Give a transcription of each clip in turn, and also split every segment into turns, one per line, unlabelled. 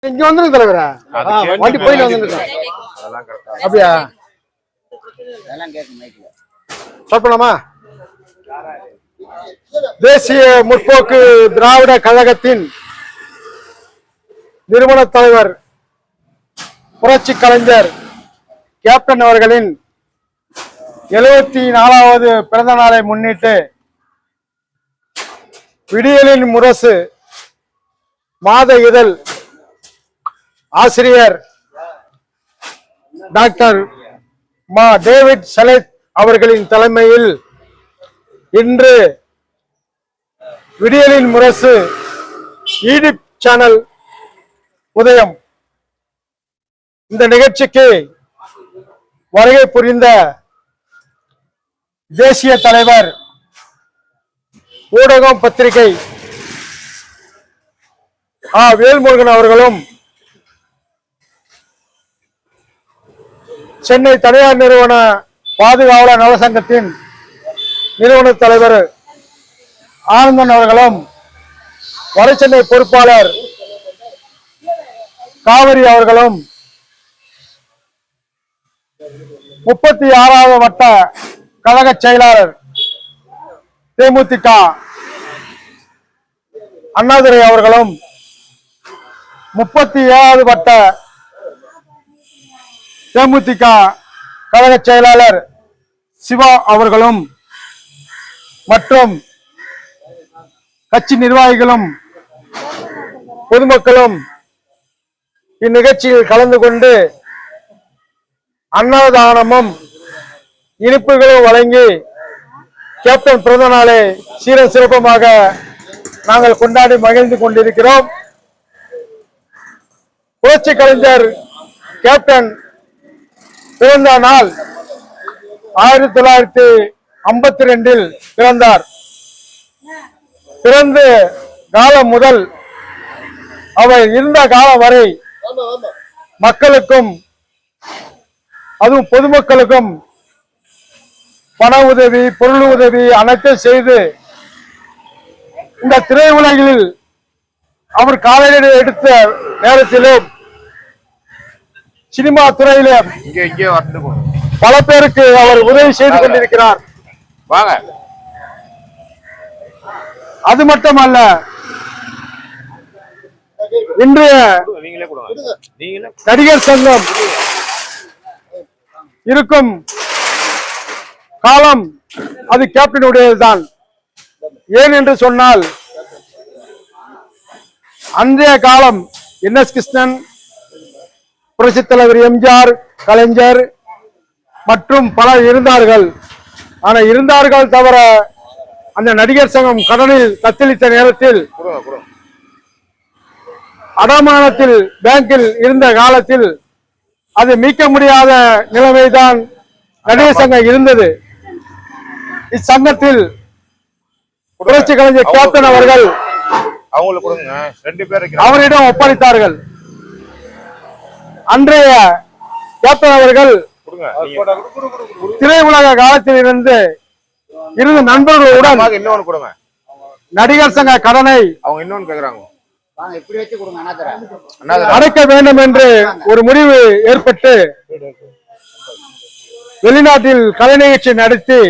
இங்க வந்துருக்கு தலைவரா வண்டி போயிட்டு வந்துருக்கேன் அப்படியா சொல்லலாமா? தேசிய முற்போக்கு திராவிட கழகத்தின் நிறுவன தலைவர் புரட்சி கலைஞர் கேப்டன் அவர்களின் 74வது பிறந்த நாளை முன்னிட்டு விடியலின் முரசு மாத இதழ் ஆசிரியர் டாக்டர் மா டேவிட் சலேத் அவர்களின் தலைமையில் இன்று விடியலின் முரசு யூடியூப் சேனல் உதயம் இந்த நிகழ்ச்சிக்கு வருகை புரிந்த தேசிய தலைவர் ஊடகம் பத்திரிகை வேல்முருகன் அவர்களும் சென்னை தனியார் நிறுவன பாதுகாவலர் நலசங்கத்தின் நிறுவன தலைவர் ஆனந்தன் அவர்களும் வடசென்னை பொறுப்பாளர் காவிரி அவர்களும் 36வது வட்ட கழக செயலாளர் தேமுதிக அண்ணாதுரை அவர்களும் 37வது வட்ட தேமுதிக கழக செயலாளர் சிவா அவர்களும் மற்றும் கட்சி நிர்வாகிகளும் பொதுமக்களும் இந்நிகழ்ச்சியில் கலந்து கொண்டு அன்னதானமும் இனிப்புகளும் வழங்கி கேப்டன் பிறந்த நாளை சீர சிறப்பமாக நாங்கள் கொண்டாடி மகிழ்ந்து கொண்டிருக்கிறோம். புரட்சி கலைஞர் கேப்டன் பிறந்த நாள் 1952 பிறந்தார். பிறந்த காலம் முதல் அவர் இருந்த காலம் வரை மக்களுக்கும் அதுவும் பொதுமக்களுக்கும் பண உதவி பொருள் உதவி அனைத்தும் செய்து இந்த திரையுலகில் அவர் காலையில் எடுத்த நேரத்திலும் சினிமா துறையிலும் பல பேருக்கு அவர் உதவி செய்து கொண்டிருக்கிறார். அது மட்டுமல்ல, இன்றைய நடிகர் சங்கம் இருக்கும் காலம் அது கேப்டனுடையதுதான். ஏன் என்று சொன்னால், அன்றைய காலம் என்.எஸ். கிருஷ்ணன், புரட்சி தலைவர் எம்ஜிஆர், கலைஞர் மற்றும் பலர் இருந்தார்கள். ஆனால் இருந்தார்கள் தவிர அந்த நடிகர் சங்கம் கடனில் தத்தளித்த நேரத்தில் அடமானத்தில் பேங்கில் இருந்த காலத்தில் அது மீட்க முடியாத நிலைமைதான் நடிகர் சங்கம் இருந்தது. இச்சங்கத்தில் புரட்சி கலைஞர் கேப்டன் அவர்கள் அவரிடம் ஒப்படைத்தார்கள். அன்றைய கேப்டன் அவர்கள் திரையுலக காலத்தில் இருந்து நண்பர்களுடன் நடிகர் சங்க கடனை அடைக்க வேண்டும் என்று ஒரு முடிவு ஏற்பட்டு வெளிநாட்டில் கலை நிகழ்ச்சி நடத்தி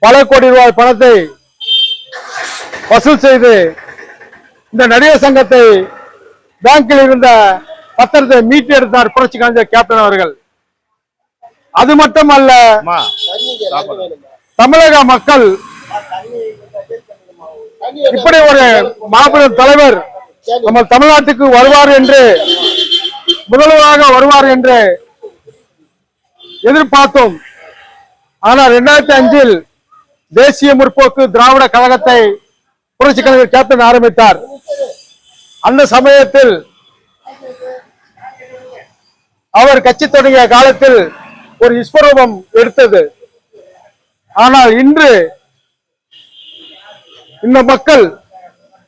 பல கோடி ரூபாய் பணத்தை வசூல் செய்து இந்த நடிகர் சங்கத்தை பேங்கில் இருந்த பத்திரத்தை மீட்டு எடுத்தார் புரட்சி கலைஞர் கேப்டன் அவர்கள். அது மட்டுமல்ல, தமிழக மக்கள் இப்படி ஒரு மாபெரும் தலைவர் நம்ம தமிழ்நாட்டுக்கு வருவார் என்று முதல்வராக வருவார் என்று எதிர்பார்த்தோம். ஆனால் 2005 தேசிய முற்போக்கு திராவிட கழகத்தை புரட்சி கலைஞர் கேப்டன் ஆரம்பித்தார். அந்த சமயத்தில் அவர் கட்சி தொடங்கிய காலத்தில் ஒரு விஸ்வரூபம் எடுத்தது. ஆனால் இன்று இந்த மக்கள்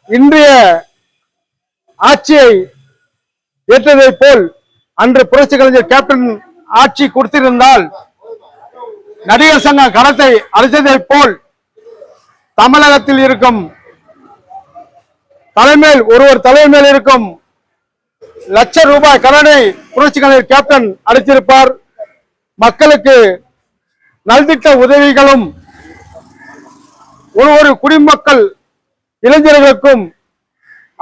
இன்றைய ஆட்சியை ஏற்றதை போல் அன்று புரட்சி கலைஞர் கேப்டன் ஆட்சி கொடுத்திருந்தால் நடிகர் சங்க கடத்தை அழைத்ததை போல் தமிழகத்தில் இருக்கும் தலைமையில் ஒருவர் தலைமையில் இருக்கும் லட்சம் ரூபாய் கடனை புரட்சி கலைஞர் கேப்டன் அளித்திருப்பார். மக்களுக்கு நல்திட்ட உதவிகளும் ஒரு குடிமக்கள் இளைஞர்களுக்கும்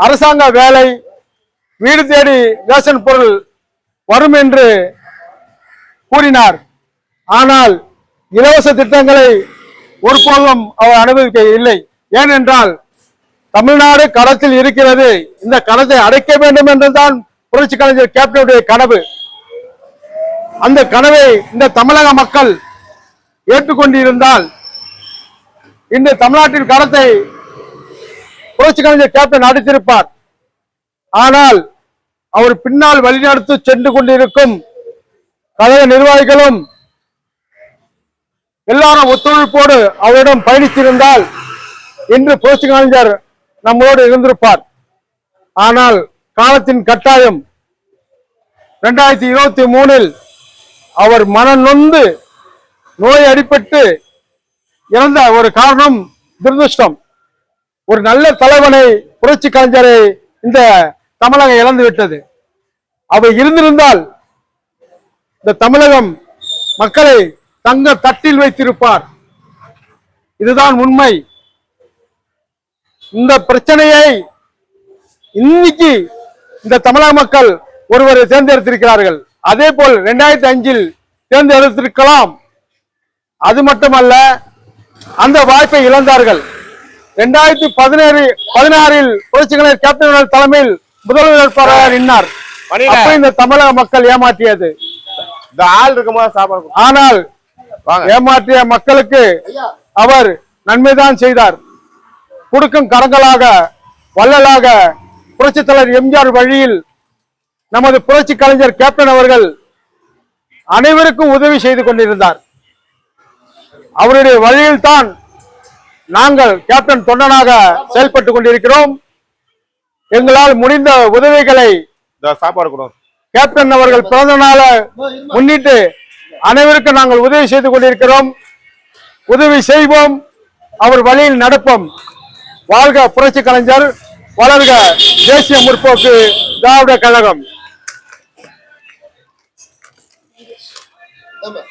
அரசாங்க வேலை, வீடு தேடி ரேஷன் பொருள் வரும் என்று கூறினார். ஆனால் இலவச திட்டங்களை ஒருபோதும் அவர் அனுமதிக்க இல்லை. ஏனென்றால் தமிழ்நாடு கடத்தில் இருக்கிறது, இந்த கடத்தை அடைக்க வேண்டும் என்றுதான் புரட்சி கலைஞர் கேப்டனுடைய கனவு. அந்த கனவை இந்த தமிழக மக்கள் ஏற்றுக்கொண்டிருந்தால் இந்த தமிழ்நாட்டின் கடத்தை புரட்சி கலைஞர் கேப்டன் அடைத்திருப்பார். ஆனால் அவர் பின்னால் வழிநடத்தி சென்று கொண்டிருக்கும் கழக நிர்வாகிகளும் எல்லாரும் ஒத்துழைப்போடு அவரிடம் பயணித்திருந்தால் இன்று புரட்சி கலைஞர் நம்மோடு இருந்திருப்பார். ஆனால் காலத்தின் கட்டாயம் 2023 அவர் மனம் நொந்து நோய் அடிபட்டு இறந்த ஒரு காரணம் துரதிருஷ்டம். ஒரு நல்ல தலைவனை, புரட்சி கலைஞரை இந்த தமிழகம் இழந்து விட்டது. அவர் இருந்திருந்தால் இந்த தமிழகம் மக்களை தங்க தட்டில் வைத்திருப்பார். இதுதான் உண்மை. இந்த பிரச்சனையை இன்னைக்கு இந்த தமிழக மக்கள் ஒருவரை தேர்ந்தெடுத்திருக்கிறார்கள். அதே போல் 2005 தேர்ந்தெடுத்திருக்கலாம். அது மட்டுமல்ல, அந்த வாய்ப்பை இழந்தார்கள். 2016 புரட்சி கலைஞர் கேப்டன் தலைமையில் முதல்வர் வேட்பாளராக நின்றார். அப்ப இந்த தமிழக மக்கள் ஏமாற்றியது.
இந்த ஆள் இருக்கும்போது சாப்பாடு,
ஆனால் ஏமாற்றிய மக்களுக்கு அவர் நன்மைதான் செய்தார். குடுக்கும் கரங்களாக, வள்ளலாக புரட்சி தலைவர் எம்ஜிஆர் வழியில் நமது புரட்சி கலைஞர் கேப்டன் அவர்கள் அனைவருக்கும் உதவி செய்து கொண்டிருந்தார். அவருடைய வழியில் தான் நாங்கள் கேப்டன் தொண்டனாக செயல்பட்டுக் கொண்டிருக்கிறோம். எங்களால் முடிந்த உதவிகளை
சாப்பாடு கூட
கேப்டன் அவர்கள் பிறந்த நாளை முன்னிட்டு அனைவருக்கும் நாங்கள் உதவி செய்து கொண்டிருக்கிறோம். உதவி செய்வோம், அவர் வழியில் நடப்போம். வாழ்க புரட்சி கலைஞர், வளர்க தேசிய முற்போக்கு திராவிட கழகம்.